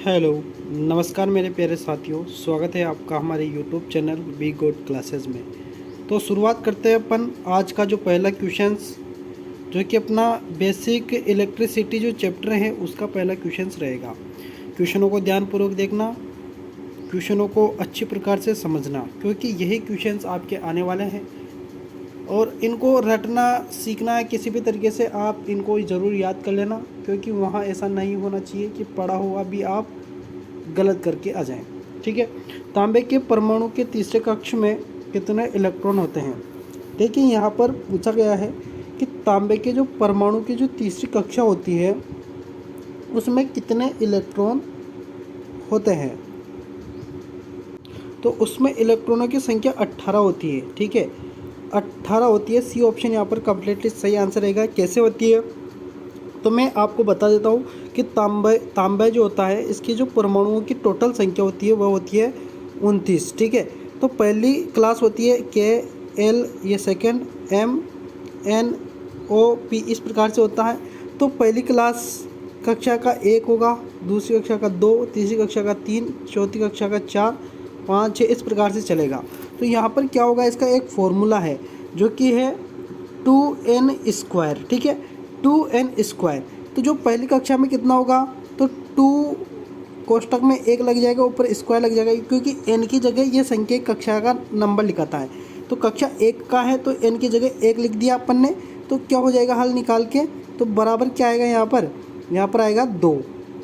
Hello, नमस्कार मेरे प्यारे साथियों। स्वागत है आपका हमारे YouTube channel be good classes में। तो शुरुआत करते हैं अपन आज का जो पहला क्वेश्चंस, जो कि अपना बेसिक इलेक्ट्रिसिटी जो चैप्टर है उसका पहला क्वेश्चंस रहेगा। क्वेश्चनों को ध्यानपूर्वक देखना, क्वेश्चनों को अच्छी प्रकार से समझना, क्योंकि यही क्वेश्चंस आपके आने वाले हैं और इनको रटना सीखना है। किसी भी तरीके से आप इनको ज़रूर याद कर लेना, क्योंकि वहाँ ऐसा नहीं होना चाहिए कि पढ़ा हुआ भी आप गलत करके आ जाएं। ठीक है। तांबे के परमाणु के तीसरे कक्ष में कितने इलेक्ट्रॉन होते हैं? देखिए यहाँ पर पूछा गया है कि तांबे के जो परमाणु की जो तीसरी कक्षा होती है उसमें कितने इलेक्ट्रॉन होते हैं। तो उसमें इलेक्ट्रॉनों की संख्या 18 होती है। ठीक है, 18 होती है। सी ऑप्शन यहाँ पर कम्प्लीटली सही आंसर रहेगा। कैसे होती है तो मैं आपको बता देता हूँ कि तांबा जो होता है इसकी जो परमाणुओं की टोटल संख्या होती है वह होती है 29। ठीक है, तो पहली क्लास होती है के एल, ये second M N O P, इस प्रकार से होता है। तो पहली क्लास कक्षा का 1 होगा, दूसरी कक्षा का 2, तीसरी कक्षा का 3, चौथी कक्षा का 4, 5, 6, इस प्रकार से चलेगा। तो यहाँ पर क्या होगा, इसका एक फॉर्मूला है जो कि है 2n²। ठीक है, 2n²। तो जो पहली कक्षा में कितना होगा, तो 2 कोष्टक में 1 लग जाएगा, ऊपर स्क्वायर लग जाएगा, क्योंकि n की जगह ये संख्या कक्षा का नंबर लिखाता है। तो कक्षा 1 का है तो n की जगह 1 लिख दिया अपन ने। तो क्या हो जाएगा हल निकाल के, तो बराबर क्या आएगा यहाँ पर आएगा 2।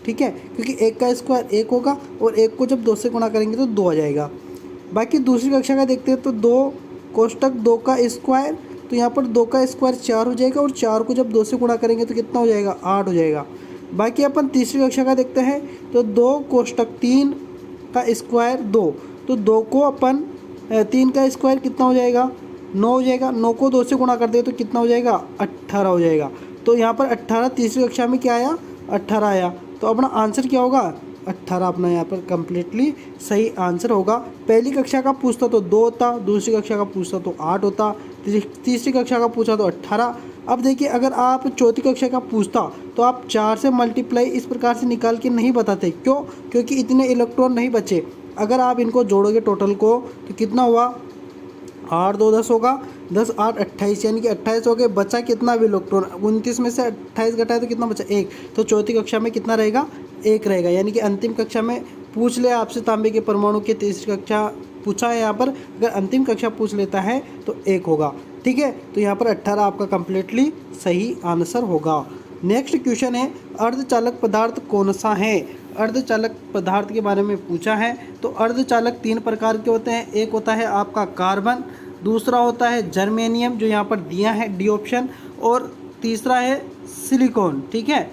ठीक है, क्योंकि 1 का स्क्वायर 1 होगा और 1 को जब 2 से गुणा करेंगे तो 2 आ जाएगा। बाकी दूसरी कक्षा का देखते हैं तो 2 कोष्टक 2 का स्क्वायर, तो यहाँ पर 2 का स्क्वायर 4 हो जाएगा और 4 को जब 2 से गुणा करेंगे तो कितना हो जाएगा, 8 हो जाएगा। बाकी अपन तीसरी कक्षा का देखते हैं तो 2 कोष्टक 3 का स्क्वायर 2, तो 2 को अपन 3 का स्क्वायर कितना हो जाएगा, 9 हो जाएगा। 9 को 2 से गुणा कर दे तो कितना हो जाएगा, 18 हो जाएगा। तो यहाँ पर 18 तीसरी कक्षा में क्या आया, 18 आया। तो अपना आंसर क्या होगा, 18 अपना यहाँ पर कम्प्लीटली सही आंसर होगा। पहली कक्षा का पूछता तो 2 होता, दूसरी कक्षा का पूछता तो 8 होता, तीसरी कक्षा का पूछा तो 18। अब देखिए अगर आप चौथी कक्षा का पूछता तो आप 4 से मल्टीप्लाई इस प्रकार से निकाल के नहीं बताते। क्यों? क्योंकि इतने इलेक्ट्रॉन नहीं बचे। अगर आप इनको जोड़ोगे टोटल को तो कितना हुआ, 8 2 10 होगा, 10 8 28, यानी कि 28 हो गए। बचा कितना भी इलेक्ट्रॉन, 29 में से 28 घटाए तो कितना बचा, 1। तो चौथी कक्षा में कितना रहेगा, 1 रहेगा। यानी कि अंतिम कक्षा में पूछ ले आपसे तांबे के परमाणु की तीसरी कक्षा पूछा है, यहाँ पर अगर अंतिम कक्षा पूछ लेता है तो 1 होगा। ठीक है, तो यहाँ पर 18 आपका कम्प्लीटली सही आंसर होगा। नेक्स्ट क्वेश्चन है, अर्धचालक पदार्थ कौन सा है? अर्धचालक पदार्थ के बारे में पूछा है। तो अर्धचालक 3 प्रकार के होते हैं। एक होता है आपका कार्बन, दूसरा होता है जर्मेनियम जो यहाँ पर दिया है डी ऑप्शन, और तीसरा है सिलिकॉन। ठीक है,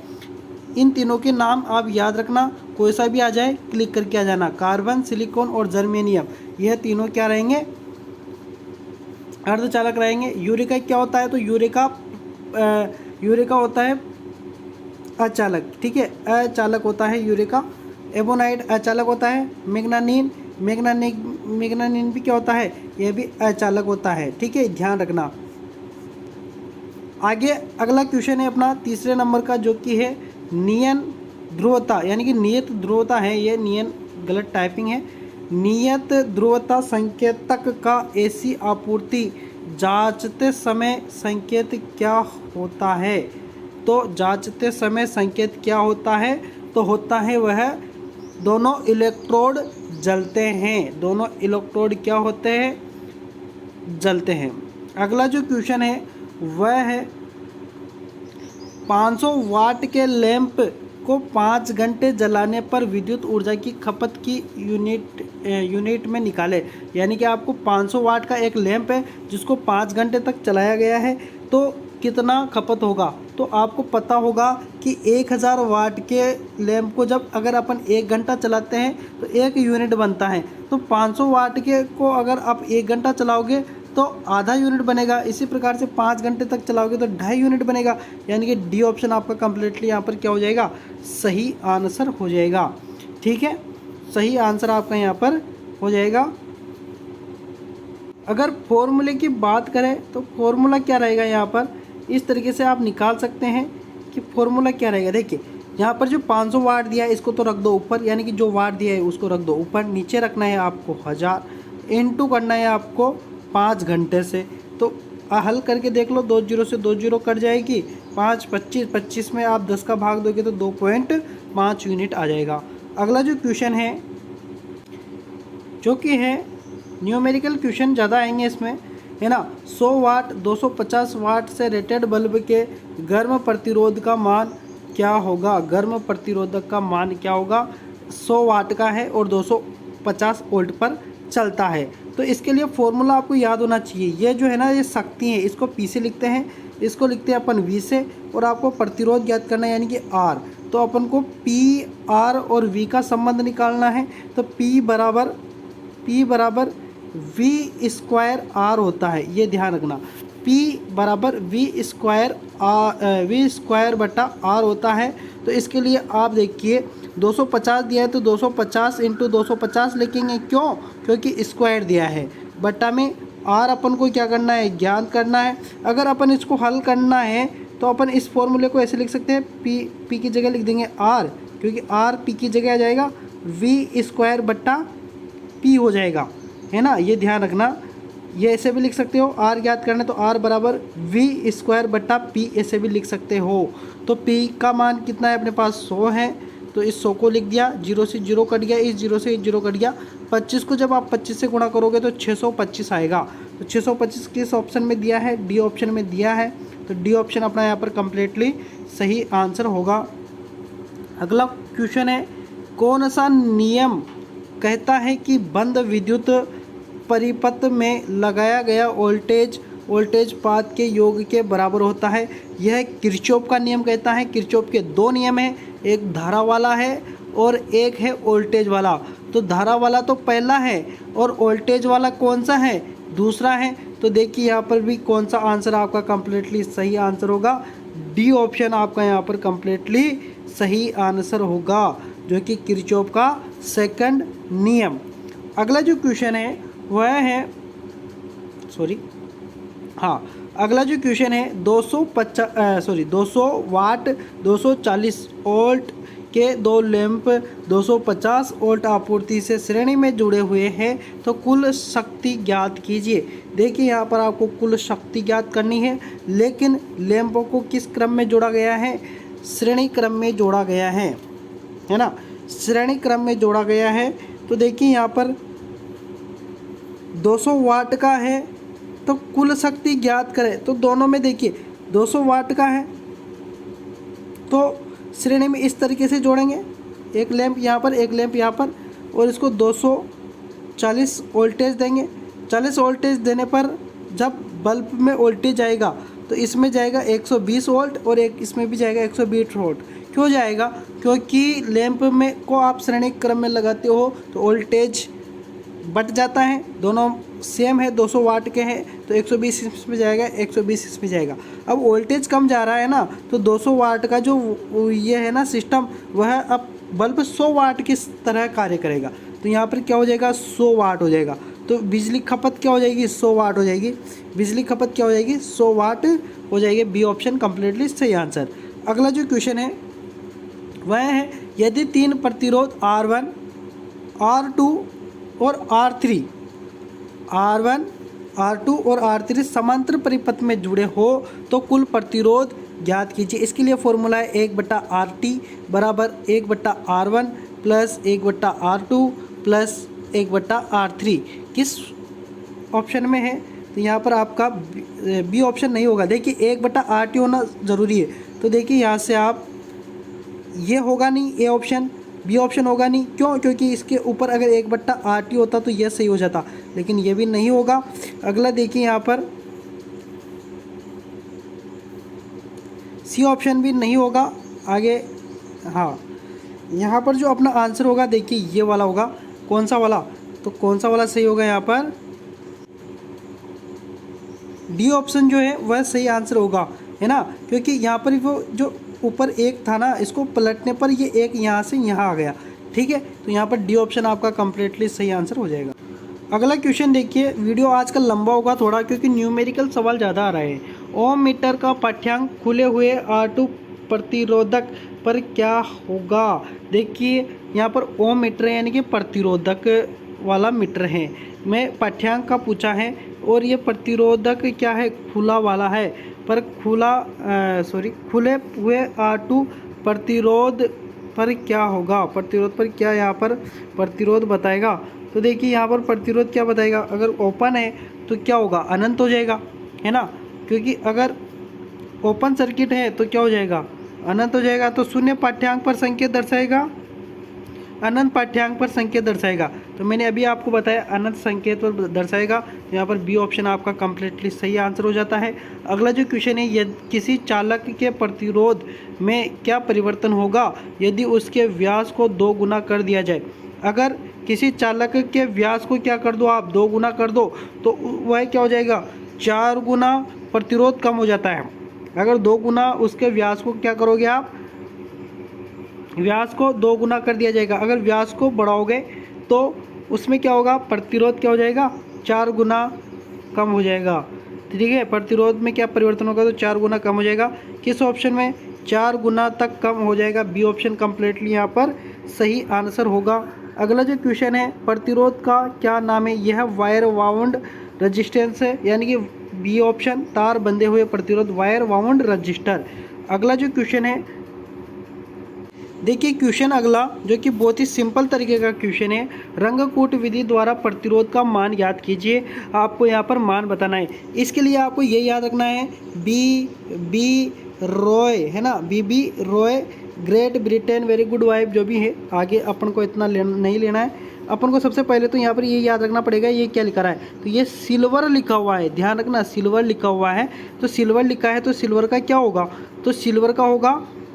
इन तीनों के नाम आप याद रखना, कोई सा भी आ जाए क्लिक करके आ जाना। कार्बन, सिलिकॉन और जर्मेनियम, यह तीनों क्या रहेंगे, अर्धचालक रहेंगे। यूरेका क्या होता है, तो यूरेका होता है अचालक। ठीक है, अचालक होता है यूरेका। एबोनाइट अचालक होता है। मैग्नानिन भी क्या होता है, यह भी अचालक होता है। ठीक है, ध्यान रखना। आगे अगला क्वेश्चन है अपना तीसरे नंबर का, जो कि है नियन ध्रुवता, यानी कि नियत ध्रुवता है। ये नियन गलत टाइपिंग है। नियत ध्रुवता संकेतक का एसी आपूर्ति जांचते समय संकेत क्या होता है? तो जांचते समय संकेत क्या होता है, तो होता है वह दोनों इलेक्ट्रोड जलते हैं। दोनों इलेक्ट्रोड क्या होते हैं, जलते हैं। अगला जो क्वेश्चन है वह है 500 वाट के लैंप को 5 घंटे जलाने पर विद्युत ऊर्जा की खपत की यूनिट में निकाले। यानी कि आपको 500 वाट का एक लैंप है जिसको 5 घंटे तक चलाया गया है, तो कितना खपत होगा? तो आपको पता होगा कि 1000 वाट के लैंप को जब अगर अपन 1 घंटा चलाते हैं तो 1 यूनिट बनता है। तो 500 वाट के को अगर आप 1 घंटा चलाओगे तो आधा यूनिट बनेगा। इसी प्रकार से 5 घंटे तक चलाओगे तो 2.5 यूनिट बनेगा। यानी कि डी ऑप्शन आपका कम्प्लीटली यहाँ पर क्या हो जाएगा, सही आंसर हो जाएगा। ठीक है, सही आंसर आपका यहाँ पर हो जाएगा। अगर फॉर्मूले की बात करें तो फॉर्मूला क्या रहेगा, यहाँ पर इस तरीके से आप निकाल सकते हैं कि फॉर्मूला क्या रहेगा। देखिए यहाँ पर जो 500 वाट दिया है इसको तो रख दो ऊपर, यानी कि जो वाट दिया है उसको रख दो ऊपर, नीचे रखना है आपको 1000, इनटू करना है आपको 5 घंटे से। तो हल करके देख लो, 2 जीरो से 2 जीरो कट जाएगी, 5 25, 25 में आप 10 का भाग दोगे तो 2.5 यूनिट आ जाएगा। अगला जो क्वेश्चन है जो कि है न्यूमेरिकल क्वेश्चन ज़्यादा आएंगे इसमें, है ना। 100 वाट 250 वाट से रेटेड बल्ब के गर्म प्रतिरोध का मान क्या होगा। गर्म प्रतिरोधक का मान क्या होगा, 100 वाट का है और 250 वोल्ट पर चलता है। तो इसके लिए फॉर्मूला आपको याद होना चाहिए। ये जो है ना, ये शक्ति है, इसको P से लिखते हैं, इसको लिखते हैं अपन V से, और आपको प्रतिरोध ज्ञात करना है यानी कि R। तो अपन को P, R और V का संबंध निकालना है। तो P बराबर V स्क्वायर R होता है, ये ध्यान रखना। P बराबर V स्क्वायर बटा R होता है। तो इसके लिए आप देखिए 250 दिया है तो 250 इंटू 250 लिखेंगे, क्यों, क्योंकि स्क्वायर दिया है, बटा में R अपन को क्या करना है, ज्ञात करना है। अगर अपन इसको हल करना है तो अपन इस फॉर्मूले को ऐसे लिख सकते हैं, P की जगह लिख देंगे R, क्योंकि R P की जगह आ जाएगा, V स्क्वायर बट्टा P हो जाएगा, है ना, ये ध्यान रखना। ये ऐसे भी लिख सकते हो, R ज्ञात करना है तो R बराबर V स्क्वायर बट्टा P ऐसे भी लिख सकते हो। तो P का मान कितना है अपने पास, 100 है, तो इस 100 को लिख दिया, 0 से 0 कट गया, इस 0 से 0 कट गया। 25 को जब आप 25 से गुणा करोगे तो 625 आएगा। तो 625 किस ऑप्शन में दिया है, डी ऑप्शन में दिया है। तो डी ऑप्शन अपना यहाँ पर कम्प्लीटली सही आंसर होगा। अगला क्वेश्चन है, कौन सा नियम कहता है कि बंद विद्युत परिपथ में लगाया गया वोल्टेज पाथ के योग के बराबर होता है। यह किरचॉफ का नियम कहता है। किरचॉफ के 2 नियम हैं, एक धारा वाला है और एक है वोल्टेज वाला। तो धारा वाला तो पहला है और वोल्टेज वाला कौन सा है, दूसरा है। तो देखिए यहाँ पर भी कौन सा आंसर आपका कम्प्लीटली सही आंसर होगा, डी ऑप्शन आपका यहाँ पर कम्प्लीटली सही आंसर होगा, जो कि किरचॉफ का सेकंड नियम। अगला जो क्वेश्चन है वह है, अगला जो क्वेश्चन है 200 वाट 240 वोल्ट के 2 लैंप 250 वोल्ट आपूर्ति से श्रेणी में जुड़े हुए हैं, तो कुल शक्ति ज्ञात कीजिए। देखिए यहाँ पर आपको कुल शक्ति ज्ञात करनी है, लेकिन लैंपों को किस क्रम में जोड़ा गया है, श्रेणी क्रम में जोड़ा गया है ना, श्रेणी क्रम में जोड़ा गया है। तो देखिए यहाँ पर 200 वाट का है तो कुल शक्ति ज्ञात करें, तो दोनों में देखिए 200 वाट का है तो श्रेणी में इस तरीके से जोड़ेंगे, एक लैंप यहाँ पर, एक लैंप यहाँ पर, और इसको 240 वोल्टेज देंगे। 40 वोल्टेज देने पर जब बल्ब में वोल्टेज आएगा तो इसमें जाएगा 120 वोल्ट और एक इसमें भी जाएगा 120 वोल्ट। क्यों जाएगा, क्योंकि लैंप में को आप श्रेणी क्रम में लगाते हो तो वोल्टेज बट जाता है, दोनों सेम है, 200 वाट के हैं तो 120 इसमें जाएगा, 120 इसमें जाएगा। अब वोल्टेज कम जा रहा है ना, तो 200 वाट का जो ये है ना सिस्टम, वह अब बल्ब 100 वाट की तरह कार्य करेगा। तो यहाँ पर क्या हो जाएगा, 100 वाट हो जाएगा। तो बिजली खपत क्या हो जाएगी, 100 वाट हो जाएगी। बिजली खपत क्या हो जाएगी, 100 वाट हो जाएगी। बी ऑप्शन कम्प्लीटली सही आंसर। अगला जो क्वेश्चन है वह है, यदि 3 प्रतिरोध R1, R2 और R3 और R3 समांतर परिपथ में जुड़े हो तो कुल प्रतिरोध ज्ञात कीजिए। इसके लिए फॉर्मूला है 1/RT बराबर 1/R1 plus 1/R2 plus 1/R3। किस ऑप्शन में है, तो यहाँ पर आपका बी ऑप्शन नहीं होगा। देखिए 1/RT होना ज़रूरी है, तो देखिए यहाँ से आप ये होगा नहीं, ए ऑप्शन, बी ऑप्शन होगा नहीं। क्यों, क्योंकि इसके ऊपर अगर 1/RT होता तो ये सही हो जाता, लेकिन ये भी नहीं होगा। अगला देखिए यहाँ पर सी ऑप्शन भी नहीं होगा। आगे यहाँ पर जो अपना आंसर होगा देखिए ये वाला होगा। कौन सा वाला, तो कौन सा वाला सही होगा, यहाँ पर डी ऑप्शन जो है वह सही आंसर होगा, है ना, क्योंकि यहाँ पर वो जो ऊपर एक था ना, इसको पलटने पर ये एक यहाँ से यहाँ आ गया, ठीक है। तो यहाँ पर डी ऑप्शन आपका कम्प्लीटली सही आंसर हो जाएगा। अगला क्वेश्चन देखिए, वीडियो आजकल लंबा होगा थोड़ा, क्योंकि न्यूमेरिकल सवाल ज़्यादा आ रहे हैं। ओम मीटर का पाठ्यांक खुले हुए R2 प्रतिरोधक पर क्या होगा। देखिए यहाँ पर ओम मीटर है यानी कि प्रतिरोधक वाला मीटर है। मैं पाठ्यांक का पूछा है और ये प्रतिरोधक क्या है, खुला वाला है। पर खुले हुए R2 प्रतिरोध पर क्या होगा, प्रतिरोध पर क्या यहाँ पर प्रतिरोध बताएगा। तो देखिए यहाँ पर प्रतिरोध क्या बताएगा, अगर ओपन है तो क्या होगा, अनंत हो जाएगा, है ना। क्योंकि अगर ओपन सर्किट है तो क्या हो जाएगा, अनंत हो जाएगा। तो शून्य पाठ्यांक पर संकेत दर्शाएगा, अनंत पाठ्यांक पर संकेत दर्शाएगा। तो मैंने अभी आपको बताया अनंत संकेत पर दर्शाएगा। तो यहाँ पर बी ऑप्शन आपका कंप्लीटली सही आंसर हो जाता है। अगला जो क्वेश्चन है, यदि किसी चालक के प्रतिरोध में क्या परिवर्तन होगा यदि उसके व्यास को 2 गुना कर दिया जाए। अगर किसी चालक के व्यास को क्या कर दो आप, 2 गुना कर दो, तो वह क्या हो जाएगा, 4 गुना प्रतिरोध कम हो जाता है। अगर 2 गुना उसके व्यास को क्या करोगे आप, व्यास को 2 गुना कर दिया जाएगा। अगर व्यास को बढ़ाओगे तो उसमें क्या होगा, प्रतिरोध क्या हो जाएगा, 4 गुना कम हो जाएगा। ठीक है, प्रतिरोध में क्या परिवर्तन होगा, तो 4 गुना कम हो जाएगा। किस ऑप्शन में, 4 गुना तक कम हो जाएगा। बी ऑप्शन कंप्लीटली यहाँ पर सही आंसर होगा। अगला जो क्वेश्चन है, प्रतिरोध का क्या नाम है, यह वायर वाउंड रजिस्टेंस है, यानी कि बी ऑप्शन तार बंधे हुए प्रतिरोध, वायर वाउंड रजिस्टर। अगला जो क्वेश्चन है, देखिए क्वेश्चन अगला जो कि बहुत ही सिंपल तरीके का क्वेश्चन है, रंगकूट विधि द्वारा प्रतिरोध का मान याद कीजिए। आपको यहाँ पर मान बताना है। इसके लिए आपको ये याद रखना है, बी रॉय है ना, B Roy, great Britain, very good wife, जो भी है। आगे अपन को इतना नहीं लेना है। अपन को सबसे पहले तो यहाँ पर ये याद रखना पड़ेगा, ये क्या लिखा रहा है, तो ये सिल्वर लिखा हुआ है, ध्यान रखना सिल्वर लिखा हुआ है। तो सिल्वर लिखा है तो सिल्वर का क्या होगा, तो सिल्वर का होगा,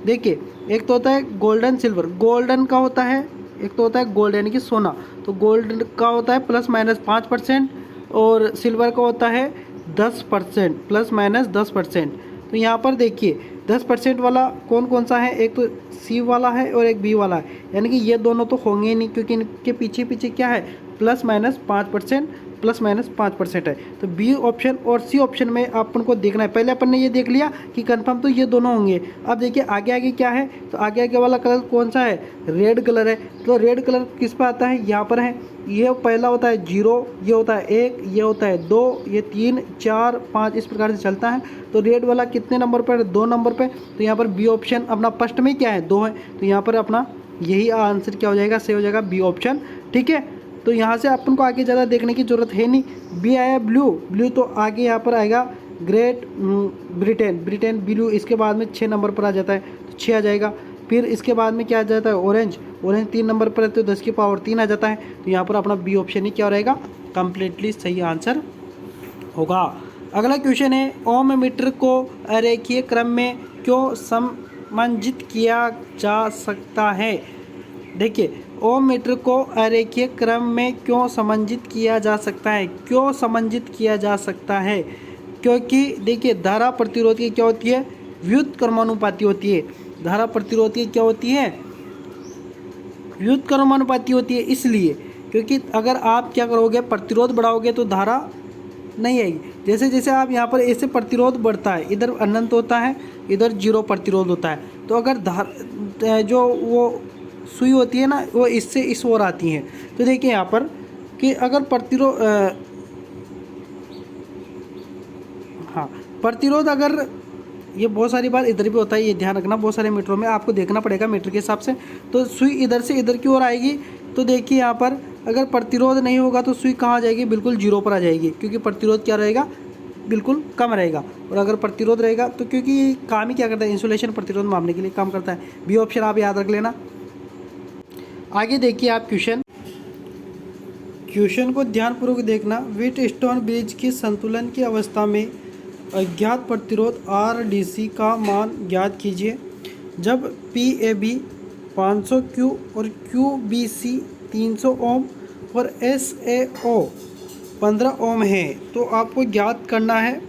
देखिए एक तो होता है गोल्डन सिल्वर, गोल्डन का होता है, एक तो होता है गोल्ड यानी कि सोना, तो गोल्ड का होता है ±5% और सिल्वर का होता है 10%, ±10%। तो यहाँ पर देखिए 10% वाला कौन कौन सा है, एक तो सी वाला है और एक बी वाला है, यानी कि ये दोनों तो होंगे ही नहीं, क्योंकि इनके पीछे पीछे क्या है, ±5% है। तो बी ऑप्शन और सी ऑप्शन में अपन को देखना है। पहले अपन ने ये देख लिया कि कंफर्म तो ये दोनों होंगे। अब देखिए आगे आगे क्या है, तो आगे आगे वाला कलर कौन सा है, रेड कलर है। तो रेड कलर किस पर आता है, यहाँ पर है। ये पहला होता है 0, ये होता है 1, ये होता है 2, ये 3, 4, 5, इस प्रकार से चलता है। तो रेड वाला कितने नंबर पर है, 2 नंबर पर। तो यहाँ पर बी ऑप्शन अपना फर्स्ट में क्या है, 2 है। तो यहाँ पर अपना यही आंसर क्या हो जाएगा, सही हो जाएगा बी ऑप्शन। ठीक है, तो यहाँ से अपन को आगे ज़्यादा देखने की ज़रूरत है नहीं। बी आया ब्लू, तो आगे यहाँ पर आएगा ग्रेट ब्रिटेन ब्लू, इसके बाद में 6 नंबर पर आ जाता है, तो 6 आ जाएगा। फिर इसके बाद में क्या आ जाता है, ऑरेंज 3 नंबर पर है, तो 10 की पावर 3 आ जाता है। तो यहाँ पर अपना बी ऑप्शन ही क्या रहेगा, कंप्लीटली सही आंसर होगा। अगला क्वेश्चन है, ओम मीटर को अरेखीय क्रम में क्यों समंजित किया जा सकता है। देखिए ओम मीटर को अरेखीय क्रम में क्यों समंजित किया जा सकता है, क्यों समंजित किया जा सकता है, क्योंकि देखिए धारा प्रतिरोध की क्या होती है, व्युत क्रमानुपाती होती है। धारा प्रतिरोध की क्या होती है, व्युत क्रमानुपाती होती है। इसलिए क्योंकि अगर आप क्या करोगे, प्रतिरोध बढ़ाओगे तो धारा नहीं आएगी। जैसे जैसे आप यहाँ पर ऐसे प्रतिरोध बढ़ता है, इधर अनंत होता है, इधर 0 प्रतिरोध होता है। तो अगर धारा जो वो सुई होती है ना, वो इससे इस ओर आती है। तो देखिए यहाँ पर कि अगर प्रतिरोध अगर, ये बहुत सारी बार इधर भी होता है, ये ध्यान रखना, बहुत सारे मीटरों में आपको देखना पड़ेगा मीटर के हिसाब से। तो सुई इधर से इधर की ओर आएगी। तो देखिए यहाँ पर अगर प्रतिरोध नहीं होगा तो सुई कहाँ आ जाएगी, बिल्कुल 0 पर आ जाएगी, क्योंकि प्रतिरोध क्या रहेगा, बिल्कुल कम रहेगा। और अगर प्रतिरोध रहेगा तो क्योंकि काम ही क्या करता है, इंसुलेशन प्रतिरोध मापने के लिए काम करता है। बी ऑप्शन आप याद रख लेना। आगे देखिए आप क्वेश्चन को ध्यानपूर्वक देखना। व्हीटस्टोन ब्रिज की संतुलन की अवस्था में अज्ञात प्रतिरोध RDC का मान ज्ञात कीजिए। जब PAB 500 Q और QBC 300 ओम और SAO 15 ओम है, तो आपको ज्ञात करना है।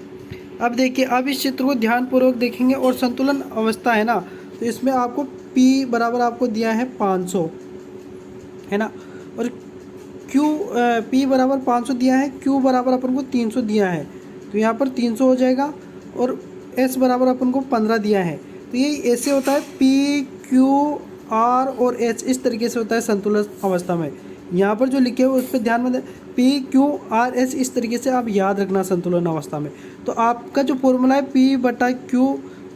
अब देखिए, अब इस चित्र को ध्यानपूर्वक देखेंगे और संतुलन अवस्था है ना, तो इसमें आपको P बराबर आपको दिया है 500 है ना, और P बराबर 500 दिया है, Q बराबर अपन को 300 दिया है, तो यहाँ पर 300 हो जाएगा, और S बराबर अपन को 15 दिया है। तो ये ऐसे होता है पी क्यू आर और एच, इस तरीके से होता है संतुलन अवस्था में। यहाँ पर जो लिखे हुए उस पर ध्यान में दें, पी क्यू आर एच, इस तरीके से आप याद रखना संतुलन अवस्था में। तो आपका जो फॉर्मूला है पी बटा क्यू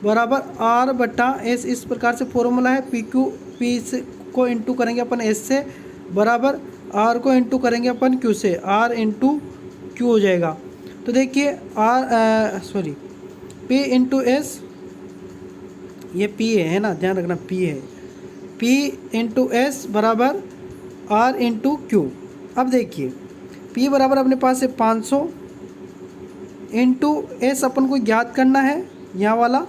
बराबर आर बटा एस, इस प्रकार से फॉर्मूला है। पी क्यू, पी से को इंटू करेंगे अपन एस से, बराबर आर को इंटू करेंगे अपन क्यू से, आर इंटू क्यू हो जाएगा। तो देखिए पी इंटू एस, ये पी है ना, ध्यान रखना पी है, पी इंटू एस बराबर आर इंटू क्यू। अब देखिए पी बराबर अपने पास है 500 इंटू एस अपन को ज्ञात करना है यहाँ वाला,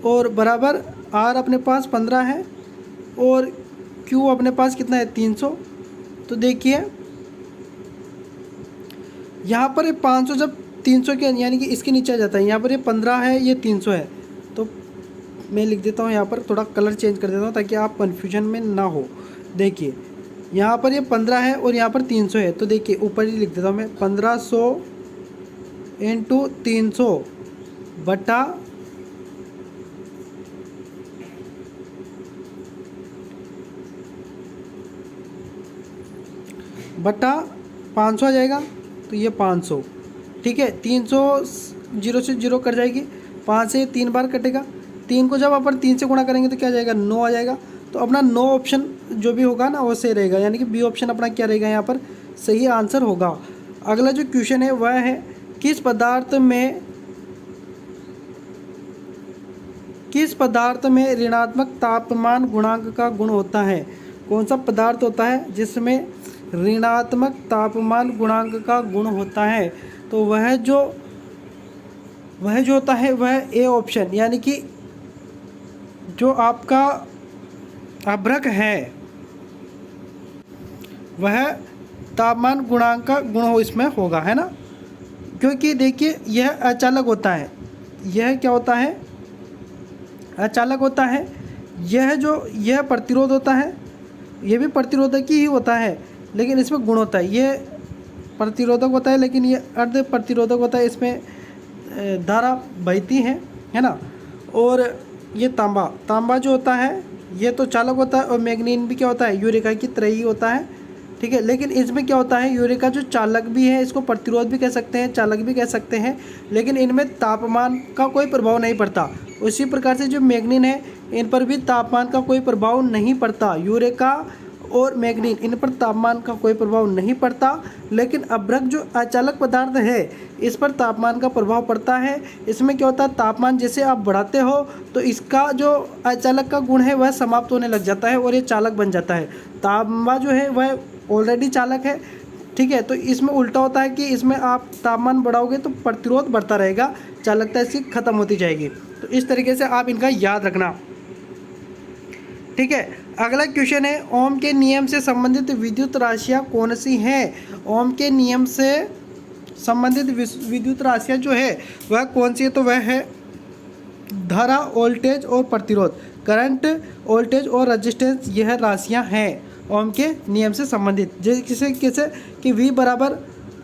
और बराबर आर अपने पास 15 है और क्यू अपने पास कितना है 300। तो देखिए यहाँ पर ये 500 जब 300 के यानी कि इसके नीचे आ जाता है, यहाँ पर ये 15 है, ये 300 है। तो मैं लिख देता हूँ यहाँ पर, थोड़ा कलर चेंज कर देता हूँ ताकि आप कन्फ्यूजन में ना हो। देखिए यहाँ पर ये 15 है और यहाँ पर 300 है। तो देखिए ऊपर ही लिख देता हूँ मैं, 1500 इंटू 300 बटा बटा 500 आ जाएगा। तो ये 500, ठीक है। 300 जीरो से जीरो कट जाएगी, 5 से 3 बार कटेगा, 3 को जब अपन 3 से गुणा करेंगे तो क्या आ जाएगा 9 आ जाएगा। तो अपना 9 ऑप्शन जो भी होगा ना वो सही रहेगा, यानी कि बी ऑप्शन अपना क्या रहेगा यहाँ पर सही आंसर होगा। अगला जो क्वेश्चन है वह है किस पदार्थ में ऋणात्मक तापमान गुणांक का गुण होता है। कौन सा पदार्थ होता है जिसमें ऋणात्मक तापमान गुणांक का गुण होता है? तो वह जो होता है वह ए ऑप्शन, यानी कि जो आपका अभ्रक है वह तापमान गुणांक का गुण हो इसमें होगा, है ना। क्योंकि देखिए यह अचालक होता है, यह क्या होता है अचालक होता है। यह प्रतिरोध होता है, यह भी प्रतिरोधक ही होता है, लेकिन इसमें गुण होता है। ये प्रतिरोधक होता है लेकिन ये अर्ध प्रतिरोधक होता है, इसमें धारा बहती है ना। और ये तांबा जो होता है ये तो चालक होता है, और मैग्नीन भी क्या होता है यूरेका की तरह ही होता है, ठीक है। लेकिन इसमें क्या होता है यूरेका जो चालक भी है, इसको प्रतिरोध भी कह सकते हैं, चालक भी कह सकते हैं, लेकिन इनमें तापमान का कोई प्रभाव नहीं पड़ता। उसी प्रकार से जो मैग्नीन है इन पर भी तापमान का कोई प्रभाव नहीं पड़ता। यूरेका और मैग्नीन इन पर तापमान का कोई प्रभाव नहीं पड़ता, लेकिन अभ्रक जो अचालक पदार्थ है इस पर तापमान का प्रभाव पड़ता है। इसमें क्या होता है तापमान जैसे आप बढ़ाते हो तो इसका जो अचालक का गुण है वह समाप्त होने लग जाता है और ये चालक बन जाता है। तांबा जो है वह ऑलरेडी चालक है, ठीक है। तो इसमें उल्टा होता है कि इसमें आप तापमान बढ़ाओगे तो प्रतिरोध बढ़ता रहेगा, चालकता इसकी खत्म होती जाएगी। तो इस तरीके से आप इनका याद रखना, ठीक है। अगला क्वेश्चन है ओम के नियम से संबंधित विद्युत राशियाँ कौन सी हैं? ओम के नियम से संबंधित विद्युत राशियाँ जो है वह कौन सी है? तो वह है धारा, वोल्टेज और प्रतिरोध। करंट, वोल्टेज और रेजिस्टेंस, यह राशियाँ हैं ओम के नियम से संबंधित। जैसे कि V बराबर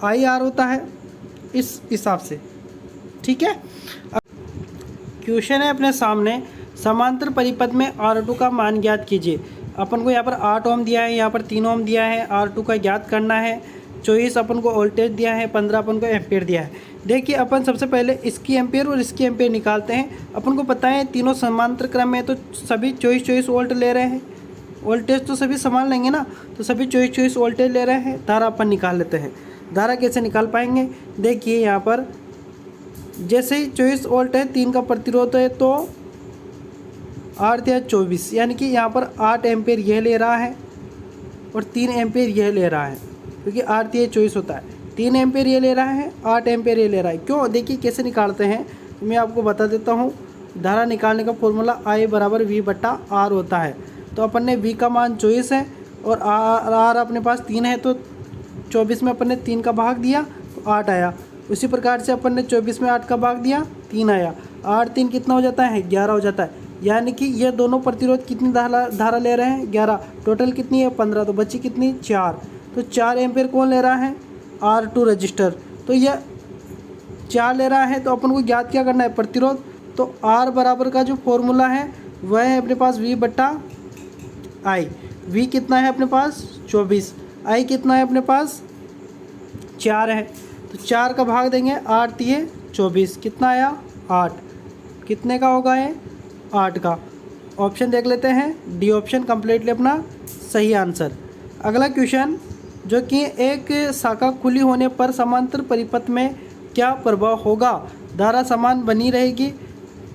IR होता है इस हिसाब से, ठीक है। क्वेश्चन है अपने सामने, समांतर परिपथ में R2 का मान ज्ञात कीजिए। अपन को यहाँ पर 8 ओम दिया है, यहाँ पर 3 ओम दिया है, R2 का ज्ञात करना है। 24 अपन को वोल्टेज दिया है, 15 अपन को एम्पेयर दिया है। देखिए अपन सबसे पहले इसकी एम्पेयर और इसकी एम्पेयर निकालते हैं। अपन को पता है तीनों समांतर क्रम में, तो सभी 24 वोल्ट ले रहे हैं, वोल्टेज तो सभी समान लेंगे ना, तो सभी 24 वोल्टेज ले रहे हैं। धारा अपन निकाल लेते हैं। धारा कैसे निकाल पाएंगे? देखिए यहाँ पर जैसे ही 24 वोल्ट है, 3 का प्रतिरोध है, तो 8 या 24, यानी कि यहाँ पर 8 एम्पेयर यह ले रहा है और 3 एम्पेयर यह ले रहा है, क्योंकि 8 या 24 होता है। 3 एम्पेयर ये ले रहा है, 8 एम्पेयर ये ले रहा है। क्यों? देखिए कैसे निकालते हैं, मैं आपको बता देता हूँ। धारा निकालने का फॉर्मूला I बराबर V बटा R होता है। तो अपन ने V का मान 24 है और R अपने पास 3 है, तो 24 में अपन ने 3 का भाग दिया तो 8 आया। उसी प्रकार से अपन ने 24 में 8 का भाग दिया, 3 आया। 8 3 कितना हो जाता है? 11 हो जाता है। यानी कि ये दोनों प्रतिरोध कितनी धारा ले रहे हैं? 11। टोटल कितनी है? 15। तो बची कितनी? 4। तो 4 एम्पेयर कौन ले रहा है? R2 register. तो यह 4 ले रहा है, तो अपन को ज्ञात क्या करना है? प्रतिरोध। तो आर बराबर का जो फॉर्मूला है वह है अपने पास वी बट्टा आई। वी कितना है अपने पास 24, आई कितना है अपने पास 4 है। तो 4 का भाग देंगे 8 दिए 24, कितना आया 8। कितने का होगा ये 8 का। ऑप्शन देख लेते हैं, डी ऑप्शन कंप्लीटली अपना सही आंसर। अगला क्वेश्चन जो कि एक शाखा खुली होने पर समांतर परिपथ में क्या प्रभाव होगा। धारा समान बनी रहेगी,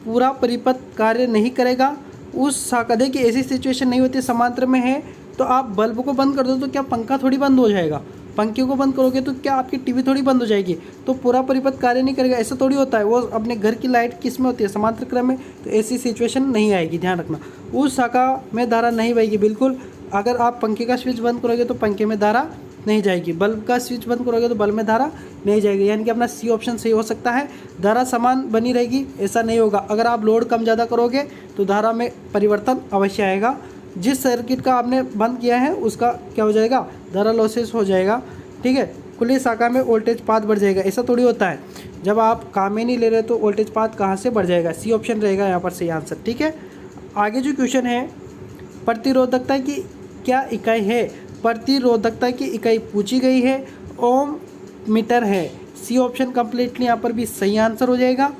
पूरा परिपथ कार्य नहीं करेगा। उस शाखा देखिए ऐसी सिचुएशन नहीं होती, समांतर में है तो आप बल्ब को बंद कर दो तो क्या पंखा थोड़ी बंद हो जाएगा, पंखे को बंद करोगे तो क्या आपकी टीवी थोड़ी बंद हो जाएगी, तो पूरा परिपथ कार्य नहीं करेगा, ऐसा थोड़ी होता है। वो अपने घर की लाइट किस में होती है, समांतर क्रम में, तो ऐसी सिचुएशन नहीं आएगी, ध्यान रखना। उस शाखा में धारा नहीं बहेगी बिल्कुल। अगर आप पंखे का स्विच बंद करोगे तो पंखे में धारा नहीं जाएगी, बल्ब का स्विच बंद करोगे तो बल्ब में धारा नहीं जाएगी, यानी कि अपना सी ऑप्शन सही हो सकता है। धारा समान बनी रहेगी ऐसा नहीं होगा। अगर आप लोड कम ज़्यादा करोगे तो धारा में परिवर्तन अवश्य आएगा। जिस सर्किट का आपने बंद किया है उसका क्या हो जाएगा, धारा लॉसेस हो जाएगा, ठीक है। खुली शाखा में वोल्टेज पाथ बढ़ जाएगा, ऐसा थोड़ी होता है। जब आप काम ही नहीं ले रहे तो वोल्टेज पाथ कहाँ से बढ़ जाएगा, सी ऑप्शन रहेगा यहाँ पर सही आंसर, ठीक है। आगे जो क्वेश्चन है, प्रतिरोधकता की क्या इकाई है। प्रतिरोधकता की इकाई पूछी गई है, ओम मीटर है। सी ऑप्शन कंप्लीटली यहाँ पर भी सही आंसर हो जाएगा।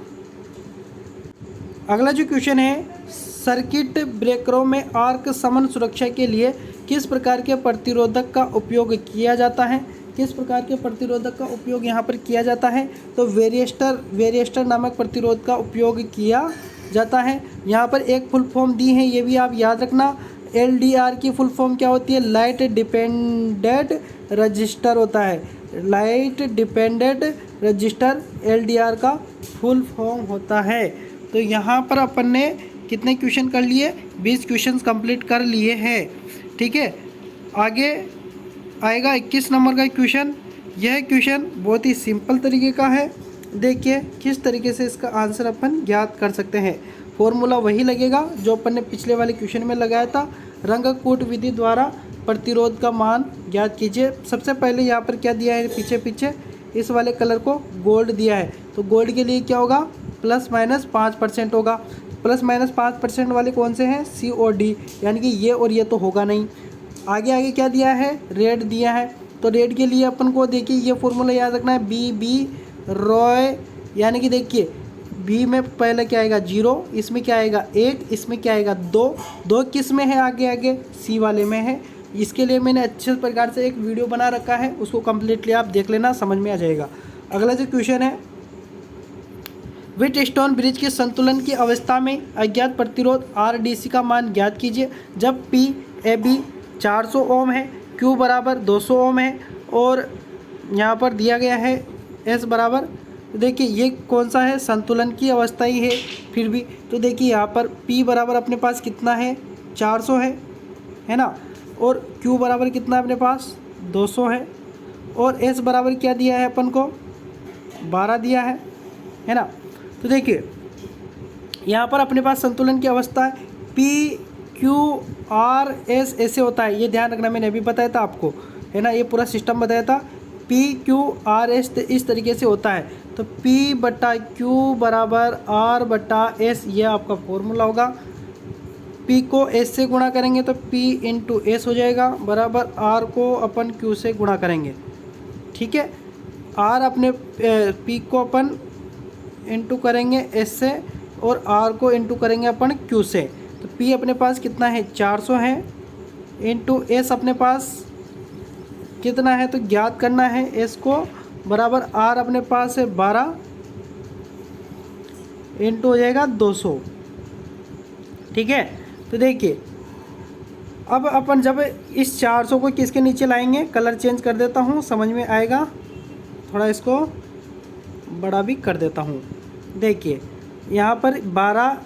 अगला जो क्वेश्चन है, सर्किट ब्रेकरों में आर्क समन सुरक्षा के लिए किस प्रकार के प्रतिरोधक का उपयोग किया जाता है। किस प्रकार के प्रतिरोधक का उपयोग यहाँ पर किया जाता है, तो वेरिएस्टर नामक प्रतिरोध का उपयोग किया जाता है। यहाँ पर एक फुल फॉर्म दी है, ये भी आप याद रखना। LDR की फुल फॉर्म क्या होती है, लाइट डिपेंडेंट रजिस्टर होता है। लाइट डिपेंडेंट रजिस्टर LDR का फुल फॉर्म होता है। तो यहाँ पर अपन ने कितने क्वेश्चन कर लिए, 20 क्वेश्चन कंप्लीट कर लिए हैं, ठीक है। आगे आएगा 21 नंबर का क्वेश्चन। यह क्वेश्चन बहुत ही सिंपल तरीके का है। देखिए किस तरीके से इसका आंसर अपन ज्ञात कर सकते हैं। फॉर्मूला वही लगेगा जो अपन ने पिछले वाले क्वेश्चन में लगाया था। रंगकूट विधि द्वारा प्रतिरोध का मान ज्ञात कीजिए। सबसे पहले यहाँ पर क्या दिया है, पीछे इस वाले कलर को गोल्ड दिया है, तो गोल्ड के लिए क्या होगा, ±5% होगा। ±5% वाले कौन से हैं, C और D, यानी कि ये और ये तो होगा नहीं। आगे क्या दिया है, रेड दिया है, तो रेड के लिए अपन को देखिए ये फॉर्मूला याद रखना है, BB रॉय, यानी कि देखिए बी में पहले क्या आएगा 0, इसमें क्या आएगा 1, इसमें क्या आएगा 2 किस में है, आगे सी वाले में है। इसके लिए मैंने अच्छे प्रकार से एक वीडियो बना रखा है, उसको कम्प्लीटली आप देख लेना, समझ में आ जाएगा। अगला जो क्वेश्चन है, व्हीटस्टोन ब्रिज के संतुलन की अवस्था में अज्ञात प्रतिरोध RDC का मान ज्ञात कीजिए। जब PAB 400 ओम है, Q बराबर 200 ओम है और यहाँ पर दिया गया है S बराबर, देखिए ये कौन सा है, संतुलन की अवस्था ही है फिर भी। तो देखिए यहाँ पर P बराबर अपने पास कितना है 400 है ना, और Q बराबर कितना है अपने पास 200 है, और S बराबर क्या दिया है अपन को 12 दिया है ना। तो देखिए यहाँ पर अपने पास संतुलन की अवस्था है PQRS ऐसे होता है, ये ध्यान रखना, मैंने अभी बताया था आपको, है ना, ये पूरा सिस्टम बताया था। PQRS इस तरीके से होता है, तो P/Q बराबर R/S, ये आपका फॉर्मूला होगा। P को S से गुणा करेंगे तो P/S हो जाएगा, बराबर R को अपन Q से गुणा करेंगे, ठीक है। R अपने P को अपन इंटू करेंगे S से, और R को इंटू करेंगे अपन Q से। तो P अपने पास कितना है 400 है, इंटू S अपने पास कितना है, तो ज्ञात करना है S को, बराबर R अपने पास है 12, इंटू हो जाएगा 200, ठीक है। तो देखिए अब अपन जब इस 400 को किसके नीचे लाएंगे, कलर चेंज कर देता हूँ, समझ में आएगा, थोड़ा इसको बड़ा भी कर देता हूँ। देखिए यहाँ पर 12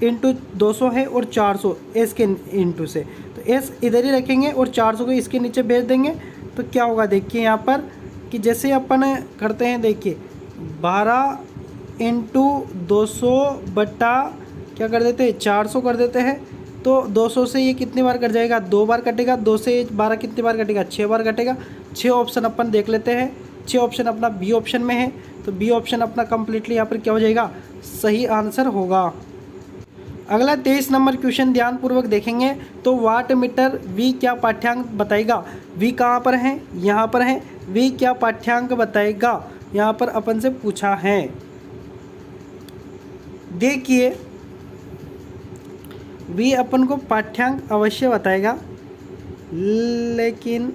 इंटू 200 है और 400 S के इंटू से, तो S इधर ही रखेंगे और 400 को इसके नीचे भेज देंगे। तो क्या होगा देखिए यहाँ पर कि जैसे अपन करते हैं, देखिए 12 इंटू 200 बटा क्या कर देते हैं 400 कर देते हैं, तो 200 से ये कितनी बार कट जाएगा, 2 बार कटेगा, 2 से 12 कितनी बार कटेगा, 6 बार कटेगा। 6 ऑप्शन अपन देख लेते हैं, 6 ऑप्शन अपना बी ऑप्शन में है, तो बी ऑप्शन अपना कंप्लीटली यहाँ पर क्या हो जाएगा, सही आंसर होगा। अगला 23 नंबर क्वेश्चन ध्यानपूर्वक देखेंगे तो वाट मीटर वी क्या पाठ्यांक बताएगा। वी कहाँ पर है, यहाँ पर है। वी क्या पाठ्यांक बताएगा, यहाँ पर अपन से पूछा है। देखिए वी अपन को पाठ्यांक अवश्य बताएगा, लेकिन